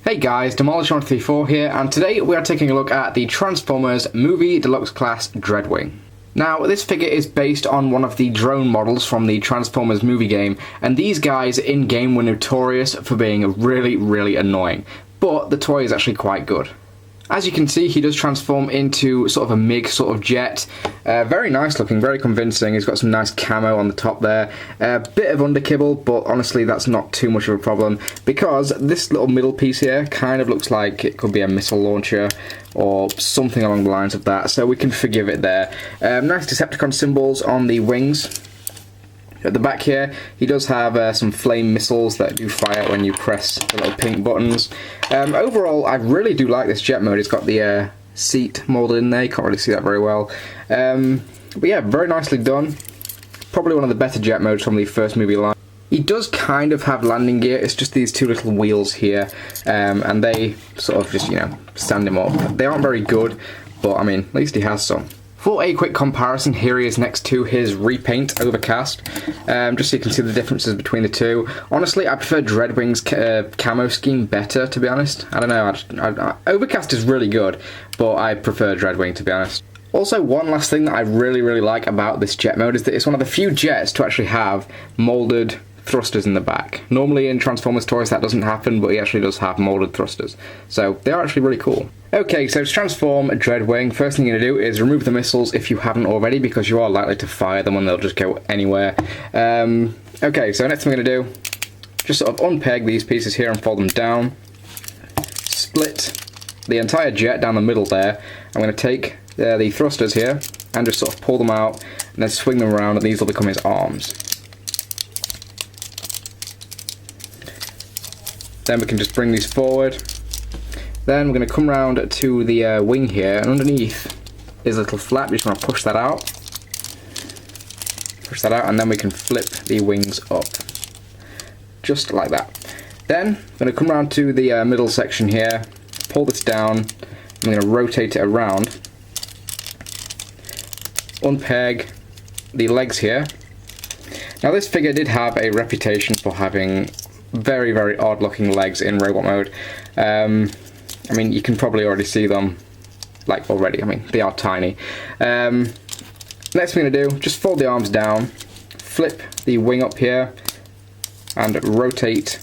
Hey guys, Demolish134 here, and today we are taking a look at the Transformers Movie Deluxe Class Dreadwing. Now, this figure is based on one of the drone models from the Transformers movie game, and these guys in-game were notorious for being really annoying, but the toy is actually quite good. As you can see, he does transform into sort of a MiG sort of jet. Very nice looking, very convincing. He's got some nice camo on the top there. A bit of underkibble, but honestly that's not too much of a problem because this little middle piece here kind of looks like it could be a missile launcher or something along the lines of that, so we can forgive it there. Nice Decepticon symbols on the wings. At the back here, he does have some flame missiles that do fire when you press the little pink buttons. Overall, I really do like this jet mode. It's got the seat moulded in there, you can't really see that very well. But yeah, very nicely done. Probably one of the better jet modes from the first movie line. He does kind of have landing gear, it's just these two little wheels here, and they sort of just, stand him up. They aren't very good, but I mean, at least he has some. For a quick comparison, here he is next to his repaint Overcast, just so you can see the differences between the two. Honestly, I prefer Dreadwing's camo scheme better, to be honest. I don't know, Overcast is really good, but I prefer Dreadwing, to be honest. Also, one last thing that I really like about this jet mode is that it's one of the few jets to actually have moulded thrusters in the back. Normally in Transformers toys that doesn't happen, but he actually does have moulded thrusters. So they are actually really cool. Okay, so to transform Dreadwing, first thing you're going to do is remove the missiles if you haven't already, because you are likely to fire them and they'll just go anywhere. Okay, so next thing we're going to do, just sort of unpeg these pieces here and fold them down. Split the entire jet down the middle there. I'm going to take the thrusters here and just sort of pull them out and then swing them around, and these will become his arms. Then we can just bring these forward. Then we're going to come round to the wing here, and underneath is a little flap. You just want to push that out. Push that out, and then we can flip the wings up. Just like that. Then I'm going to come round to the middle section here, pull this down, I'm going to rotate it around, unpeg the legs here. Now this figure did have a reputation for having very odd looking legs in robot mode. I mean, you can probably already see them already. I mean, they are tiny. Next thing I'm going to do, just fold the arms down, flip the wing up here and rotate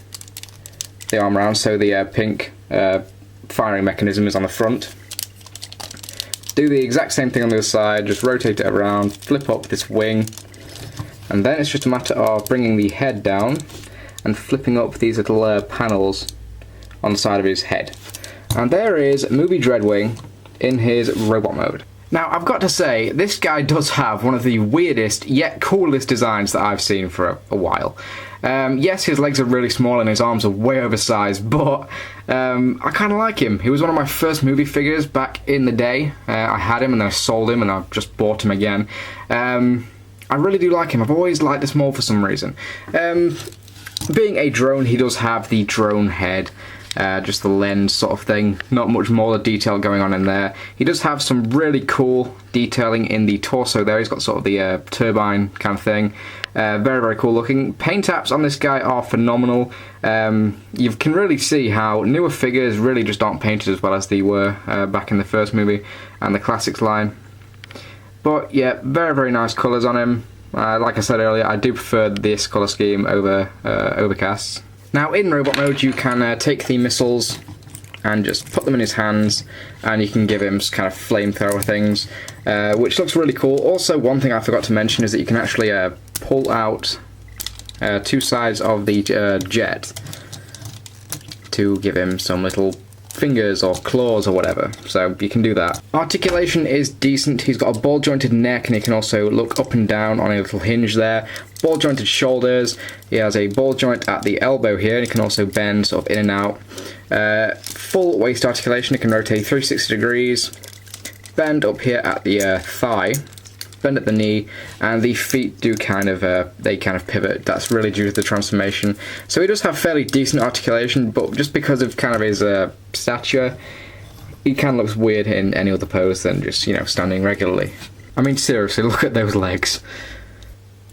the arm around so the pink firing mechanism is on the front. Do the exact same thing on the other side, just rotate it around, flip up this wing, and then it's just a matter of bringing the head down and flipping up these little panels on the side of his head. And there is Movie Dreadwing in his robot mode. Now, I've got to say, this guy does have one of the weirdest yet coolest designs that I've seen for a while. Yes, his legs are really small and his arms are way oversized, but I kind of like him. He was one of my first movie figures back in the day. I had him and then I sold him and I've just bought him again. I really do like him. I've always liked this mold for some reason. Being a drone, he does have the drone head, just the lens sort of thing, not much more detail going on in there. He does have some really cool detailing in the torso there. He's got sort of the turbine kind of thing. Very cool looking. Paint apps on this guy are phenomenal. You can really see how newer figures really just aren't painted as well as they were back in the first movie and the classics line. But yeah, very nice colours on him. Like I said earlier, I do prefer this colour scheme over Overcast's. Now in robot mode you can take the missiles and just put them in his hands, and you can give him kind of flamethrower things, which looks really cool. Also, one thing I forgot to mention is that you can actually pull out two sides of the jet to give him some little fingers or claws or whatever, so you can do that. Articulation is decent. He's got a ball jointed neck and he can also look up and down on a little hinge there. Ball jointed shoulders. He has a ball joint at the elbow here, and he can also bend sort of in and out. Full waist articulation. He can rotate 360 degrees. Bend up here at the thigh. Bend at the knee, and the feet do kind of pivot. That's really due to the transformation. So he does have fairly decent articulation, but just because of kind of his stature, he kind of looks weird in any other pose than just, standing regularly. I mean, seriously, look at those legs.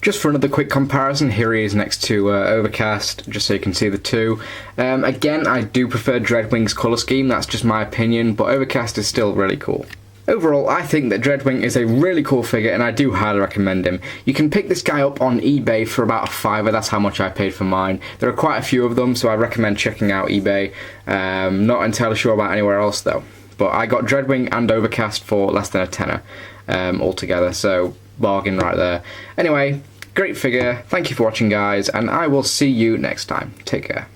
Just for another quick comparison, here he is next to Overcast, just so you can see the two. Again, I do prefer Dreadwing's colour scheme, that's just my opinion, but Overcast is still really cool. Overall, I think that Dreadwing is a really cool figure and I do highly recommend him. You can pick this guy up on eBay for about $5, that's how much I paid for mine. There are quite a few of them, so I recommend checking out eBay. Not entirely sure about anywhere else though. But I got Dreadwing and Overcast for less than a tenner altogether, so bargain right there. Anyway, great figure, thank you for watching guys, and I will see you next time. Take care.